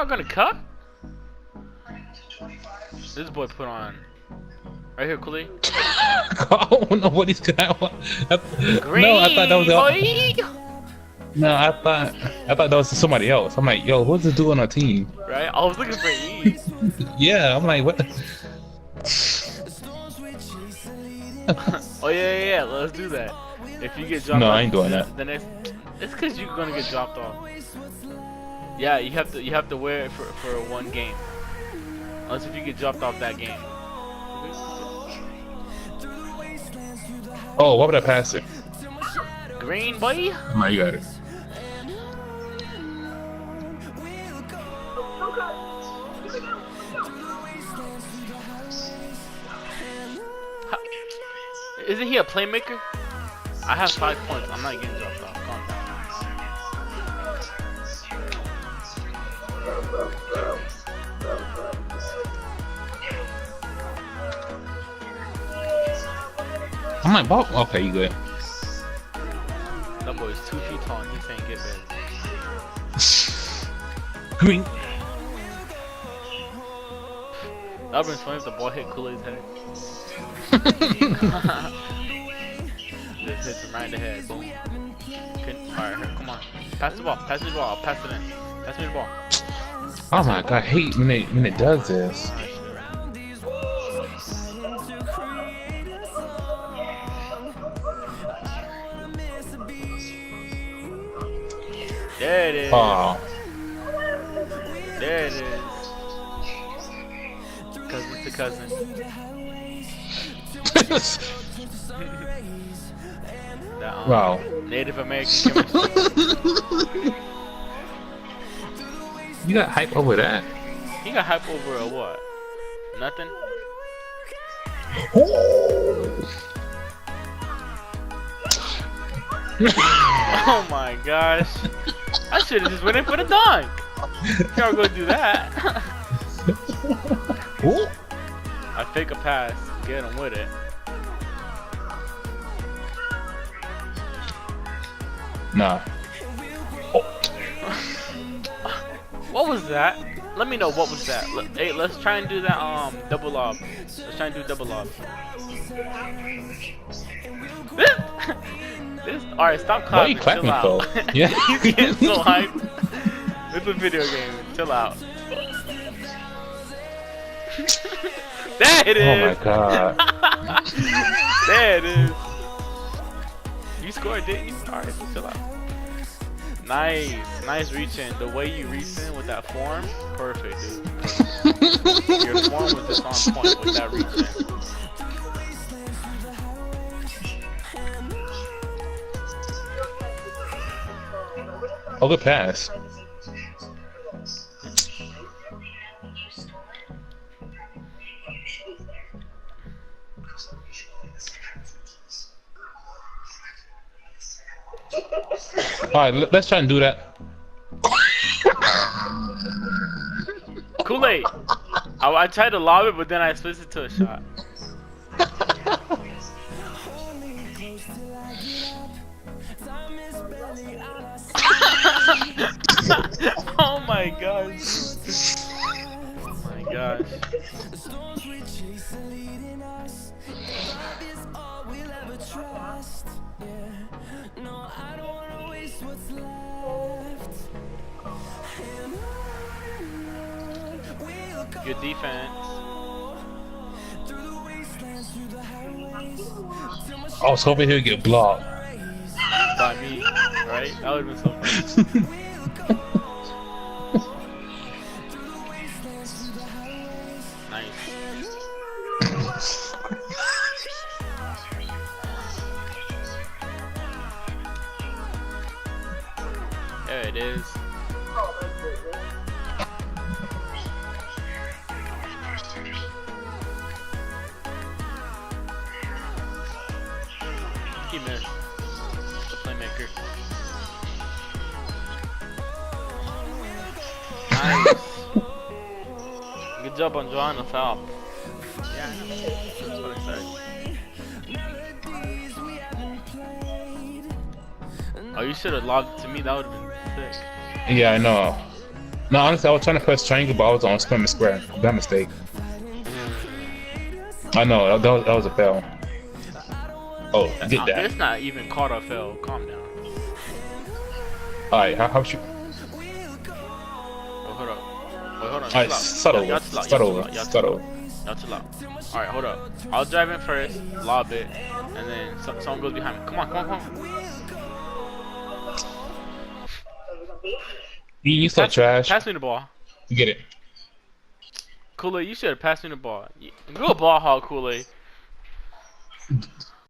not gonna cut? This boy put on. Right here, Kool-Aid. I don't know what he's gonna. Green, No, I thought that was boy. No, I thought that was somebody else. I'm like, yo, what's this dude on our team? Right? I was looking for E. Yeah, I'm like, what? Oh yeah. Let's do that. If you get dropped No, off, I ain't doing that. the next, it's cause you're gonna get dropped off. Yeah, you have to wear it for one game. Unless if you get dropped off that game. Oh, why would I pass it? Green, boy. No, you got it. Isn't he a playmaker? I have 5 points. I'm not getting dropped off. Calm down. I'm like, Bob. Okay, you good. That boy is 2 feet tall and he's saying get big. Green. That would've been funny if the ball hit Kool-Aid's head. Just hits him right in the head. Boom. Alright, come on. Pass the ball. Pass the ball. I'll pass it in. Pass me the ball. Oh my god, I hate when it does this. There it is. Oh. There it is. Cousin to cousin. That, Wow. Native American chemistry. You got hype over that. He got hype over a what? Nothing? Oh my gosh. I should have just went in for the dunk. Y'all gonna do that. I fake a pass, get him with it. Nah. What was that? Let me know what was that. Hey, let's try and do that double lob. Let's try and do double lob. This alright, stop Why are you clapping, clapping chill for? out. Yeah. He's getting so hyped. It's a video game, chill out. There it is! Oh my god. There it is. You scored, didn't you? Alright, chill out. Nice reaching. The way you reach in with that form, perfect, dude. Perfect. Your form was just on point with that reach in. Oh, good pass. Alright, let's try and do that. Kool-Aid. I tried to lob it, but then I switched it to a shot. Oh my gosh. Oh my gosh. Good defense. I was hoping he would get blocked. By me, right? That would have been so funny. Nice. There it is. He missed. The playmaker. Nice. Good job on drawing us out. Yeah, I know. That's what I said. Oh, you should have lobbed it to me. That would have been sick. Yeah, I know. No, honestly, I was trying to press triangle, but I was on square square. That mistake. I know that was a fail. Oh, get that. It's not even caught or fail. Calm down. All right, how should? Oh, hold up. Wait, hold on. All right, subtle, Y'all subtle. Y'all chill out. Alright, hold up. I'll drive in first, lob it, and then someone goes behind me. Come on, come on, come on. You so trash. Pass me the ball. Get it. Kool-Aid, you should have passed me the ball. Good ball hog, Kool-Aid.